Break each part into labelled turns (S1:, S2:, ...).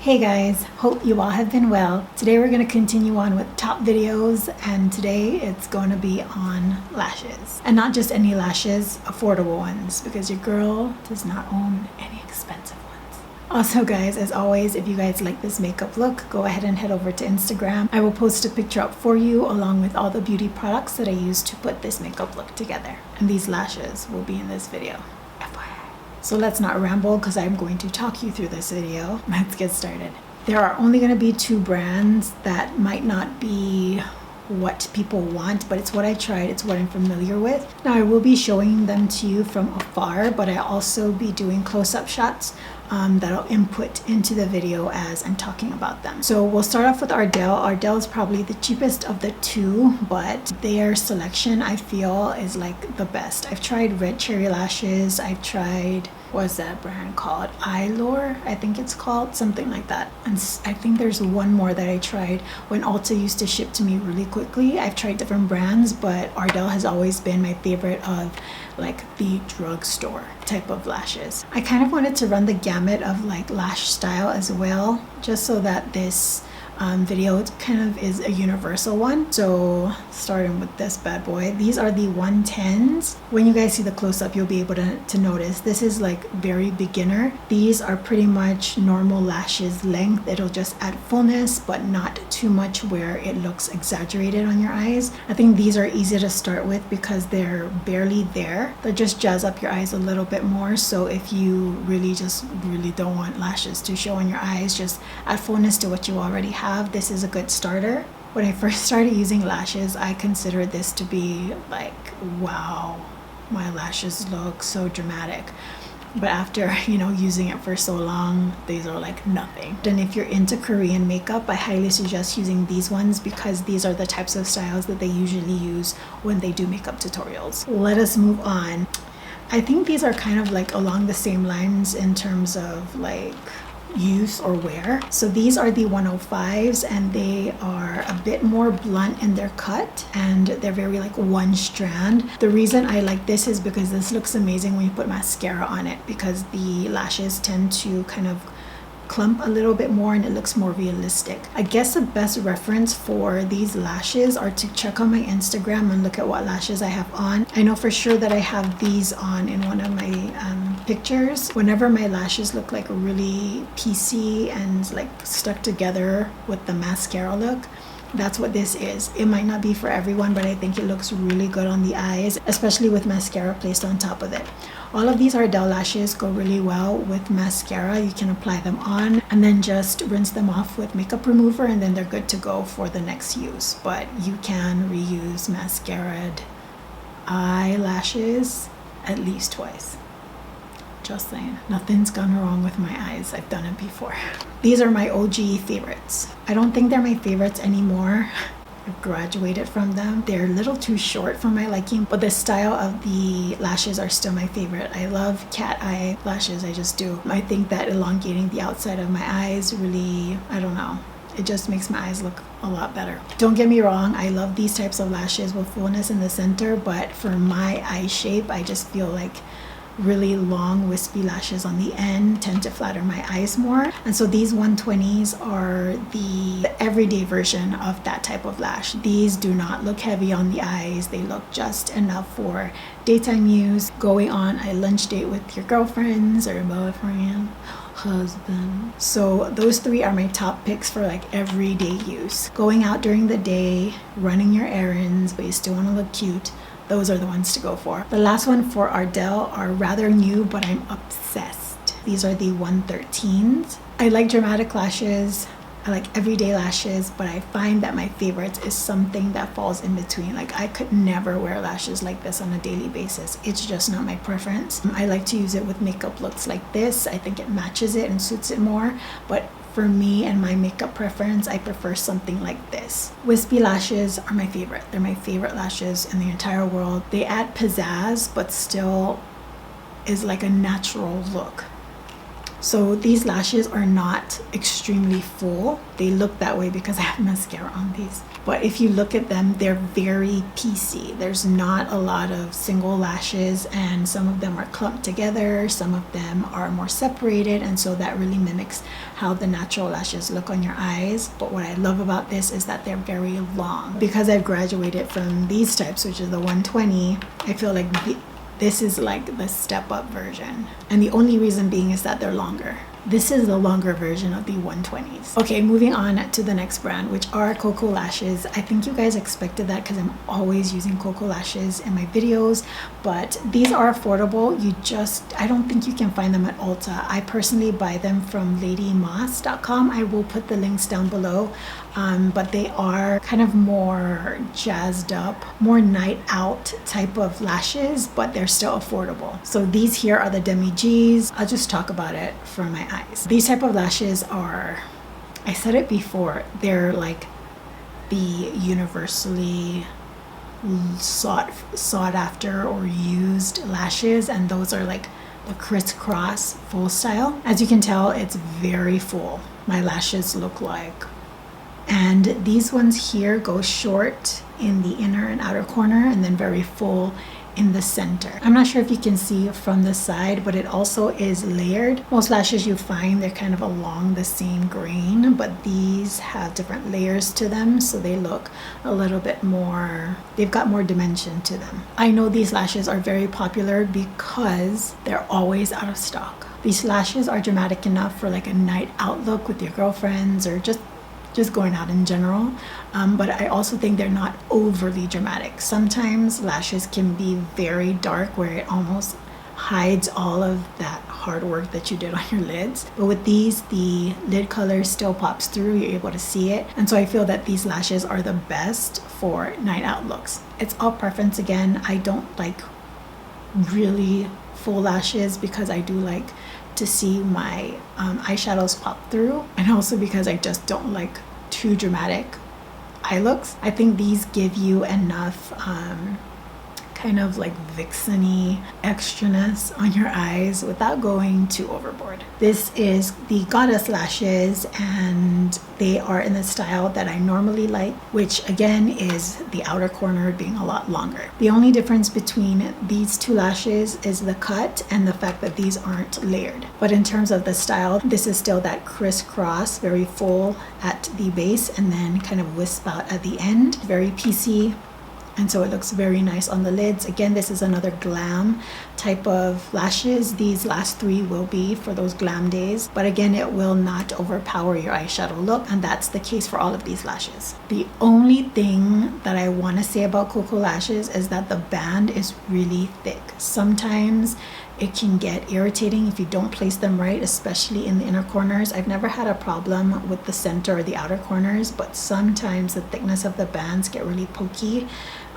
S1: Hey guys, hope you all have been well. Today we're going to continue on with top videos, and today it's going to be on lashes. And not just any lashes, affordable ones, because your girl does not own any expensive ones. Also guys, as always, if you guys like this makeup look, go ahead and head over to Instagram. I will post a picture up for you along with all the beauty products that I use to put this makeup look together. And these lashes will be in this video. So let's not ramble because I'm going to talk you through this video. Let's get started. There are only going to be two brands that might not be what people want, but it's what I tried, it's what I'm familiar with. Now I will be showing them to you from afar, but I'll also be doing close-up shots that I'll input into the video as I'm talking about them. So we'll start off with Ardell. Ardell is probably the cheapest of the two, but their selection I feel is like the best. I've tried Red Cherry Lashes, I've tried, what's that brand called? Eyelure, I think it's called, something like that. And I think there's one more that I tried when Ulta used to ship to me really quickly. I've tried different brands, but Ardell has always been my favorite of like the drugstore type of lashes. I kind of wanted to run the gamut of like lash style as well, just so that this video kind of is a universal one. So starting with this bad boy, these are the 110s. When you guys see the close-up, you'll be able to notice this is like very beginner. These are pretty much normal lashes length. It'll just add fullness but not too much where it looks exaggerated on your eyes. I think these are easy to start with because they're barely there. They just jazz up your eyes a little bit more. So if you really don't want lashes to show on your eyes, just add fullness to what you already have. This is a good starter. When I first started using lashes, I considered this to be like, wow, my lashes look so dramatic. But after, using it for so long, these are like nothing. And if you're into Korean makeup, I highly suggest using these ones because these are the types of styles that they usually use when they do makeup tutorials. Let us move on. I think these are kind of like along the same lines in terms of like use or wear. So these are the 105s, and they are a bit more blunt in their cut, and they're very like one strand. The reason I like this is because this looks amazing when you put mascara on it, because the lashes tend to kind of clump a little bit more and it looks more realistic. I guess the best reference for these lashes are to check on my Instagram and look at what lashes I have on. I know for sure that I have these on in one of my pictures. Whenever my lashes look like really piecey and like stuck together with the mascara look, that's what this is. It might not be for everyone, but I think it looks really good on the eyes, especially with mascara placed on top of it. All of these Ardell lashes go really well with mascara. You can apply them on and then just rinse them off with makeup remover, and then they're good to go for the next use. But you can reuse mascaraed eyelashes at least twice. Just saying, nothing's gone wrong with my eyes. I've done it before. These are my OG favorites. I don't think they're my favorites anymore. I've graduated from them. They're a little too short for my liking, but the style of the lashes are still my favorite. I love cat eye lashes, I just do. I think that elongating the outside of my eyes really, I don't know, it just makes my eyes look a lot better. Don't get me wrong, I love these types of lashes with fullness in the center, but for my eye shape, I just feel like really long wispy lashes on the end tend to flatter my eyes more. And so these 120s are the everyday version of that type of lash. These do not look heavy on the eyes. They look just enough for daytime use, going on a lunch date with your girlfriends or boyfriend, husband. So those three are my top picks for like everyday use. Going out during the day, running your errands, but you still want to look cute. Those are the ones to go for. The last one for Ardell are rather new, but I'm obsessed. These are the 113s. I like dramatic lashes. I like everyday lashes, but I find that my favorites is something that falls in between. Like I could never wear lashes like this on a daily basis. It's just not my preference. I like to use it with makeup looks like this. I think it matches it and suits it more, but for me and my makeup preference, I prefer something like this. Wispy lashes are my favorite. They're my favorite lashes in the entire world. They add pizzazz, but still is like a natural look. So these lashes are not extremely full. They look that way because I have mascara on these. But if you look at them, they're very piecey. There's not a lot of single lashes, and some of them are clumped together, some of them are more separated, and so that really mimics how the natural lashes look on your eyes. But what I love about this is that they're very long. Because I've graduated from these types, which is the 120, I feel like this is like the step up version. And the only reason being is that they're longer. This is the longer version of the 120s. Okay, moving on to the next brand, which are Koko lashes. I think you guys expected that because I'm always using Koko lashes in my videos, but these are affordable. I don't think you can find them at Ulta. I personally buy them from ladymoss.com. I will put the links down below. But they are kind of more jazzed up, more night out type of lashes, but they're still affordable. So these here are the Demi G's. I'll just talk about it for my eyes. These type of lashes are, I said it before, they're like the universally sought after or used lashes, and those are like the crisscross full style. As you can tell, it's very full. My lashes look like, and these ones here go short in the inner and outer corner and then very full in the center. I'm not sure if you can see from the side, but it also is layered. Most lashes you find, they're kind of along the same grain, but these have different layers to them, so they look a little bit more, they've got more dimension to them. I know these lashes are very popular because they're always out of stock. These lashes are dramatic enough for like a night out look with your girlfriends or just going out in general, but I also think they're not overly dramatic. Sometimes lashes can be very dark where it almost hides all of that hard work that you did on your lids, but with these, the lid color still pops through, you're able to see it, and so I feel that these lashes are the best for night out looks. It's all preference again. I don't like really full lashes because I do like to see my eyeshadows pop through, and also because I just don't like too dramatic eye looks. I think these give you enough kind of like vixen-y extraness on your eyes without going too overboard. This is the Goddess lashes, and they are in the style that I normally like, which again is the outer corner being a lot longer. The only difference between these two lashes is the cut and the fact that these aren't layered. But in terms of the style, this is still that crisscross, very full at the base and then kind of wisp out at the end, very piecey. And so it looks very nice on the lids. Again, this is another glam type of lashes. These last three will be for those glam days, but again, it will not overpower your eyeshadow look, and that's the case for all of these lashes. The only thing that I want to say about Koko lashes is that the band is really thick. Sometimes it can get irritating if you don't place them right, especially in the inner corners. I've never had a problem with the center or the outer corners, but sometimes the thickness of the bands get really pokey.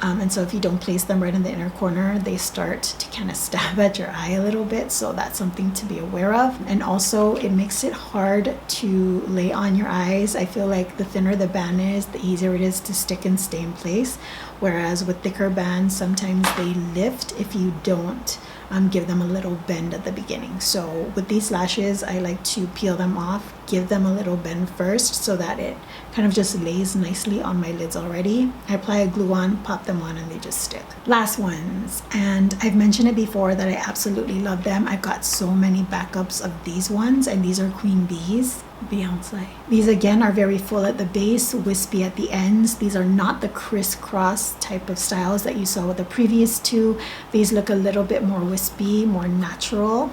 S1: And so if you don't place them right in the inner corner, they start to kind of stab at your eye a little bit. So that's something to be aware of. And also it makes it hard to lay on your eyes. I feel like the thinner the band is, the easier it is to stick and stay in place. Whereas with thicker bands, sometimes they lift if you don't give them a little bend at the beginning. So with these lashes, I like to peel them off, give them a little bend first so that it kind of just lays nicely on my lids already. I apply a glue on, pop them on, and they just stick. Last ones, and I've mentioned it before that I absolutely love them. I've got so many backups of these ones, and these are Queen Bees. Beyonce. These again are very full at the base, wispy at the ends. These are not the crisscross type of styles that you saw with the previous two. These look a little bit more wispy, more natural.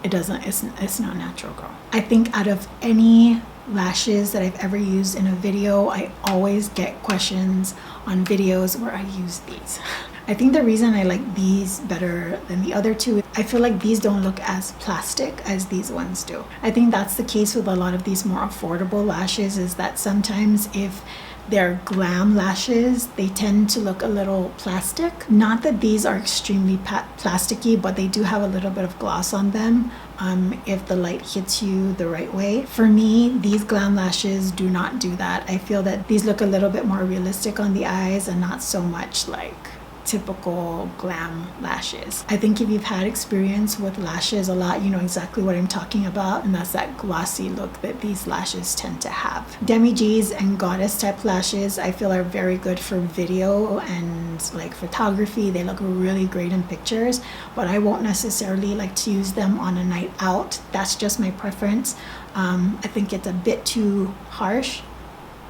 S1: It's not natural, girl. I think out of any lashes that I've ever used in a video, I always get questions on videos where I use these. I think the reason I like these better than the other two, I feel like these don't look as plastic as these ones do. I think that's the case with a lot of these more affordable lashes, is that sometimes if they're glam lashes, they tend to look a little plastic. Not that these are extremely plasticky, but they do have a little bit of gloss on them if the light hits you the right way. For me, these glam lashes do not do that. I feel that these look a little bit more realistic on the eyes and not so much like typical glam lashes. I think if you've had experience with lashes a lot, you know exactly what I'm talking about, and that's that glossy look that these lashes tend to have. Demi G's and goddess type lashes I feel are very good for video and like photography. They look really great in pictures, but I won't necessarily like to use them on a night out. That's just my preference. I think it's a bit too harsh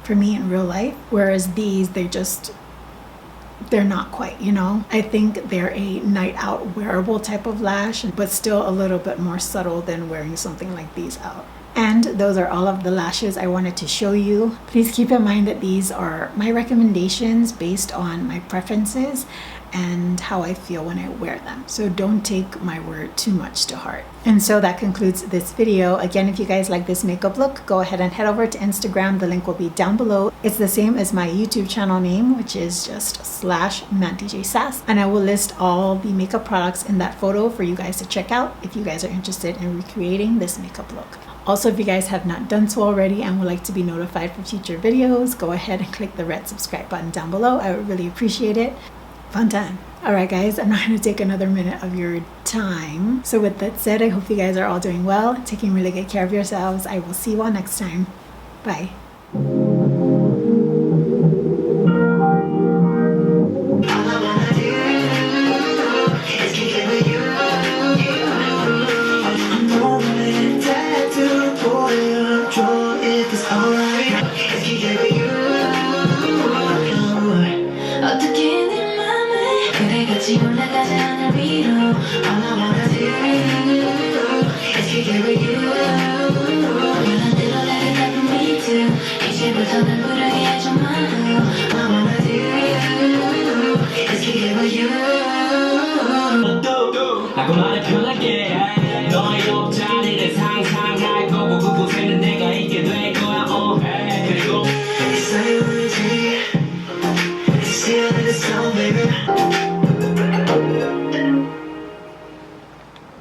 S1: for me in real life, whereas these, they're not quite, you know. I think they're a night out wearable type of lash, but still a little bit more subtle than wearing something like these out. And those are all of the lashes I wanted to show you. Please keep in mind that these are my recommendations based on my preferences and how I feel when I wear them. So don't take my word too much to heart. And so that concludes this video. Again, if you guys like this makeup look, go ahead and head over to Instagram. The link will be down below. It's the same as my YouTube channel name, which is just /MattDJSass. And I will list all the makeup products in that photo for you guys to check out if you guys are interested in recreating this makeup look. Also, if you guys have not done so already and would like to be notified for future videos, go ahead and click the red subscribe button down below. I would really appreciate it. Fun time. All right, guys, I'm not going to take another minute of your time. So with that said, I hope you guys are all doing well, taking really good care of yourselves. I will see you all next time. Bye.
S2: 올라가지 않을 위로 All I wanna do is get with you